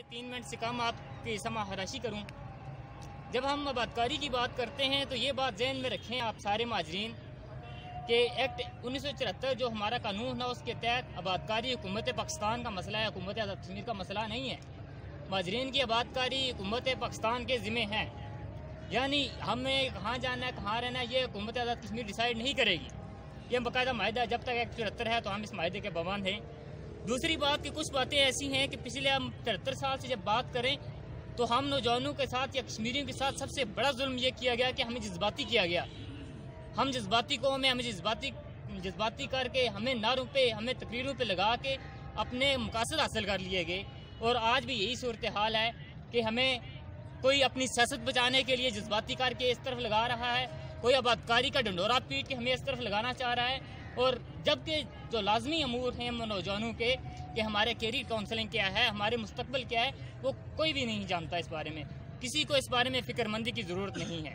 3 minute से कम आपकी समा हराशी करूँ। जब हम आबादकारी की बात करते हैं तो ये बात जहन में रखें आप सारे माजरीन कि एक्ट 1974 जो हमारा कानून है उसके तहत आबादकारी हुकूमत पाकिस्तान का मसला है, हुकूमत आज़ाद कश्मीर का मसला नहीं है। माजरीन की आबादकारी हुकूमत पाकिस्तान के ज़िम्मे है, यानी हमें कहाँ जाना है कहाँ रहना है ये हुकूमत आज़ाद कश्मीर डिसाइड नहीं करेगी। ये बाकायदा माहिदा जब तक एक्ट 74 है तो हम इस माहिदे के पाबंद हैं। दूसरी बात कि कुछ बातें ऐसी हैं कि पिछले हम 73 साल से जब बात करें तो हम नौजवानों के साथ या कश्मीरियों के साथ सबसे बड़ा जुल्म ये किया गया कि हमें जज्बाती किया गया। हम जज्बाती कौम है, हमें जज्बाती करके हमें नारों पे हमें तकरीरों पे लगा के अपने मकासद हासिल कर लिए गए। और आज भी यही सूरत हाल है कि हमें कोई अपनी सियासत बचाने के लिए जज्बाती करके इस तरफ लगा रहा है, कोई आबादकारी का डंडोरा पीट के हमें इस तरफ लगाना चाह रहा है। और जबकि जो लाजमी अमूर हैं नौजवानों के कि हमारे कैरियर काउंसलिंग क्या है, हमारे मुस्तकबिल क्या है, वो कोई भी नहीं जानता इस बारे में। किसी को इस बारे में फ़िक्रमंदी की ज़रूरत नहीं है।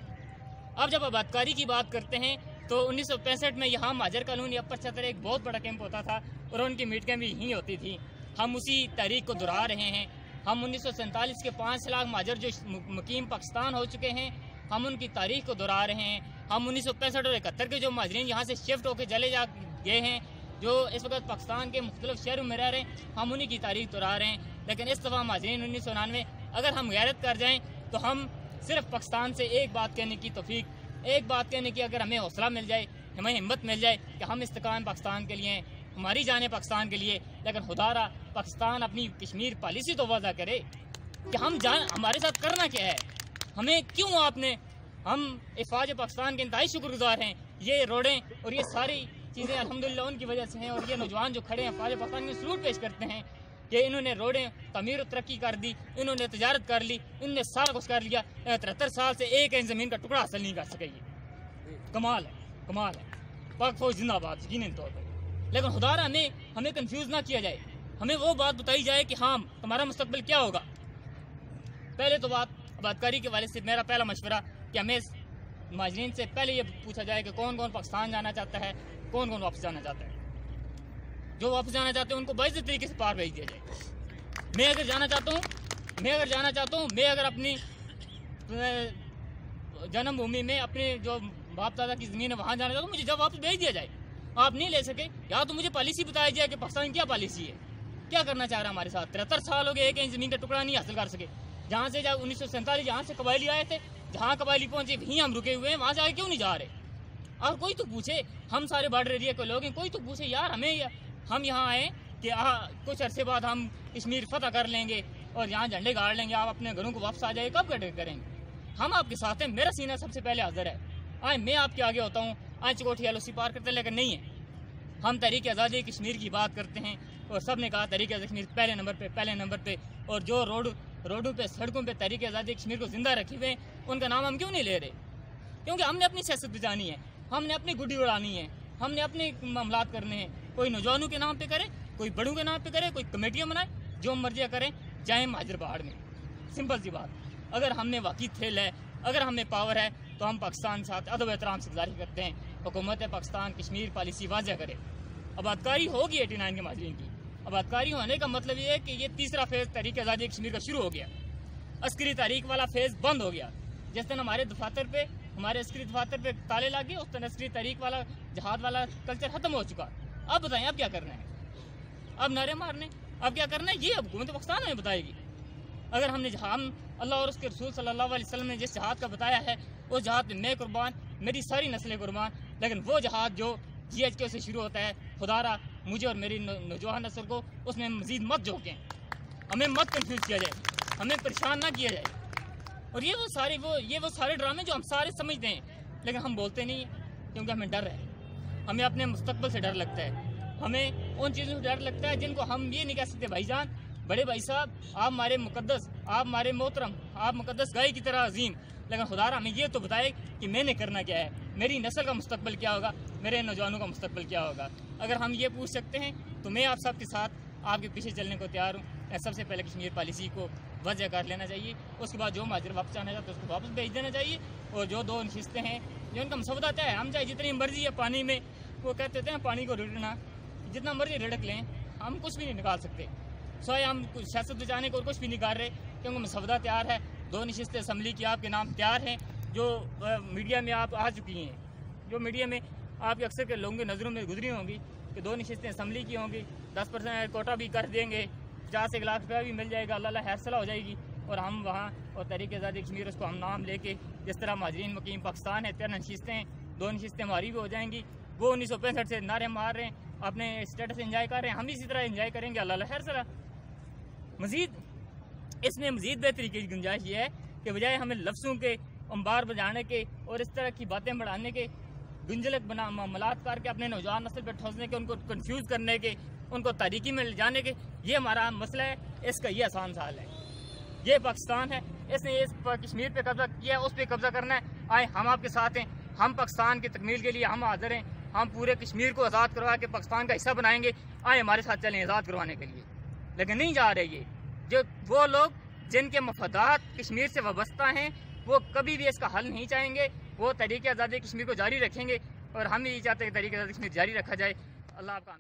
अब जब आबादकारी की बात करते हैं तो 1965 में यहाँ माजर कॉलोनी अपर छतर एक बहुत बड़ा कैंप होता था और उनकी मीटिंगें भी यहीं होती थी। हम उसी तारीख को दोहरा रहे हैं। हम 1947 के 5 लाख माजर जो मुकीम पाकिस्तान हो चुके हैं, हम उनकी तारीख को दोहरा रहे हैं। हम 1965 और 71 के जो माजरीन यहाँ से शिफ्ट होकर चले गए हैं, जो इस वक्त पाकिस्तान के मुख्तलिफ शहरों में रह रहे हैं, हम उन्हीं की तारीख दोहरा रहे हैं। लेकिन इस दफ़ा माजरीन 1999 अगर हम गैरत कर जाएँ तो हम सिर्फ पाकिस्तान से एक बात कहने की तौफीक, एक बात कहने की अगर हमें हौसला मिल जाए, हमें हिम्मत मिल जाए कि हम इस्तेकाम पाकिस्तान के लिए, हमारी जाने पाकिस्तान के लिए, लेकिन खुदारा पाकिस्तान अपनी कश्मीर पॉलिसी तो वादा करे कि हम हमारे साथ करना क्या है, हमें क्यों आपने, हम इफ़ाज पाकिस्तान के इंतहाई शुक्रगुजार हैं। ये रोडें और ये सारी चीज़ें अल्हम्दुलिल्लाह उनकी वजह से हैं। और ये नौजवान जो खड़े हैं इफ़ाज पाकिस्तान में सलूट पेश करते हैं कि इन्होंने रोडें तमीर और तरक्की कर दी, इन्होंने तजारत कर ली, इन्होंने सारा कुछ कर लिया। 73 साल से एक इंच ज़मीन का टुकड़ा हासिल नहीं कर सके। ये कमाल है, कमाल है। पाक फौज जिंदाबाद यकीनन तौर पर। लेकिन खुदारा हमें कंफ्यूज ना किया जाए, हमें वो बात बताई जाए कि हाँ तुम्हारा मुस्तकबिल क्या होगा। पहले तो बात आबादकारी के वाले से मेरा पहला मशवरा कि हमें माजरीन से पहले ये पूछा जाए कि कौन कौन पाकिस्तान जाना चाहता है, कौन कौन वापस जाना चाहता है। जो वापस जाना चाहते हैं उनको बाइज़्ज़त तरीके से पार भेज दिया जाए। मैं अगर जाना चाहता हूँ, मैं अगर अपनी जन्मभूमि में अपने जो बाप दादा की ज़मीन है वहाँ जाना चाहता हूँ, मुझे जब वापस भेज दिया जाए। आप नहीं ले सके या तो मुझे पॉलिसी बताई जाए कि पाकिस्तान क्या पॉलिसी है, क्या करना चाह रहा है हमारे साथ। 73 साल हो गए, एक इंच ज़मीन का टुकड़ा नहीं हासिल कर सके। जहाँ से जब 1947 जहाँ से कबायली आए थे, जहाँ कबायली पहुँचे वहीं हम रुके हुए हैं, वहाँ से आगे क्यों नहीं जा रहे। और कोई तो पूछे, हम सारे बॉर्डर एरिया के लोग हैं, कोई तो पूछे यार हम यहाँ आए कि कुछ अरसे बाद हम कश्मीर फतह कर लेंगे और यहाँ झंडे गाड़ लेंगे, आप अपने घरों को वापस आ जाए, कब करेंगे। हम आपके साथ हैं, मेरा सीना सबसे पहले हाजिर है। आज मैं आपके आगे होता हूँ, आज चकोठी एलओसी पार करते हैं, लेकिन नहीं है। हम तहरीक आज़ादी कश्मीर की बात करते हैं और सब ने कहा तहरीक आज़ादी कश्मीर पहले नंबर पे। और जो रोडों पे सड़कों पे तहरीक आज़ादी कश्मीर को जिंदा रखे हुए उनका नाम हम क्यों नहीं ले रहे। क्योंकि हमने अपनी सियासत बचानी है, हमने अपनी गुड्डी उड़ानी है, हमने अपने मामलात करने हैं। कोई नौजवानों के नाम पे करे, कोई बड़ों के नाम पे करे, कोई कमेटियाँ बनाए, जो मर्जी करें, जाए माजर पहाड़ में। सिंपल सी बात। अगर हमने वाकई थेल है, अगर हमें पावर है तो हम पाकिस्तान के साथ अदब एहतराम से गुजारिश करते हैं हुकूमत पाकिस्तान कश्मीर पॉलिसी वाज़ह करे। आबादकारी होगी 89 के माजरीन की। आबादकारी होने का मतलब ये है कि ये तीसरा फेज़ तहरीक आज़ादी कश्मीर का शुरू हो गया। अस्करी तारीख वाला फेज़ बंद हो गया। जिस दिन हमारे दफातर पे, हमारे अस्करी दफातर पे ताले लग गए, उस दिन अस्करी तारीख वाला जहाद वाला कल्चर ख़त्म हो चुका। अब बताएं अब क्या करना है, अब नारे मारने, अब क्या करना है, ये अब हुकूमत पाकिस्तान हमें बताएगी। अगर हमने हम अल्लाह और उसके रसूल सल्लल्लाहु अलैहि वसल्लम ने जिस जहाद का बताया है, उस जहाद में मैं कुर्बान, मेरी सारी नस्लें कुर्बान। लेकिन वो जहाद जो GHQ से शुरू होता है, खुदारा मुझे और मेरी नौजवान नस्ल को उसमें मजीद मत झोंकें, हमें मत कंफ्यूज किया जाए, हमें परेशान ना किया जाए। और ये वो सारे ड्रामे जो हम सारे समझते हैं, लेकिन हम बोलते नहीं हैं क्योंकि हमें डर है। हमें अपने मुस्तकबिल से डर लगता है, हमें उन चीज़ों से डर लगता है जिनको हम ये नहीं कह सकते भाईजान, बड़े भाई साहब आप हमारे मुकद्दस, आप हमारे मोहतरम, आप मुकद्दस गाय की तरह अजीम। लेकिन खुदारा हमें ये तो बताए कि मैंने करना क्या है, मेरी नस्ल का मुस्तकबिल क्या होगा, मेरे नौजवानों का मुस्तकबिल क्या होगा। अगर हम ये पूछ सकते हैं तो मैं आप सब के साथ आपके पीछे चलने को तैयार हूँ। सबसे पहले कश्मीर पॉलिसी को वजह कर लेना चाहिए, उसके बाद जो माजर वापस आना चाहते हैं उसको वापस भेज देना चाहिए। और जो 2 नशिस्तें हैं जो उनका मसौदा तय है, हम चाहे जितनी मर्जी है पानी में, वो कहते हैं पानी को रिड़ना, जितना मर्जी रिड़क लें, हम कुछ भी नहीं निकाल सकते। सोए हम सियासत बचाने को और कुछ भी नहीं कर रहे, क्योंकि मसवदा तैयार है। 2 नशिस्तें असम्बली की आपके नाम तैयार हैं, जो मीडिया में आप आ चुकी हैं, जो मीडिया में आपके अक्सर के लोगों की नज़रों में गुजरी होंगी कि 2 नशिस्तें असम्बली की होंगी, 10% कोटा भी कर देंगे, 50 लाख रुपया भी मिल जाएगा, अल्लाह फैसला हो जाएगी और हम वहाँ और तहरीक आज़ादी कश्मीर उसको हम नाम लेके, जिस तरह माजरीन मुकीम पाकिस्तान है 13 नशिस्तें हैं, 2 नशिस्तें हमारी भी हो जाएंगी। वो 1965 से नारे मार रहे हैं, अपने स्टेटस एंजॉय कर रहे हैं, हम इसी तरह एंजॉय करेंगे, अल्लाह फैसला। मज़ीद इसमें मज़ीद बेहतरी की गुंजाइश ये है कि बजाय हमें लफ्ज़ों के अंबार बजाने के और इस तरह की बातें बढ़ाने के, गुंजलक बना मामलात करके अपने नौजवान नस्ल पर ठोसने के, उनको कंफ्यूज करने के, उनको तारीकी में ले जाने के, ये हमारा मसला है। इसका ये आसान सा हल है। ये पाकिस्तान है, इसने इस कश्मीर पे कब्जा किया, उस पर कब्जा करना है। आए हम आपके साथ हैं, हम पाकिस्तान की तकमील के लिए हम हाजिर हैं, हम पूरे कश्मीर को आज़ाद करवा के पाकिस्तान का हिस्सा बनाएंगे। आए हमारे साथ चलें आज़ाद करवाने के लिए। लेकिन नहीं जा रहे ये जो वो लोग जिनके मफादात कश्मीर से वाबस्ता हैं, वो कभी भी इसका हल नहीं चाहेंगे। वो तहरीक आज़ादी कश्मीर को जारी रखेंगे और हम यही चाहते हैं कि तहरीक आज़ादी कश्मीर जारी रखा जाए। अल्लाह आपका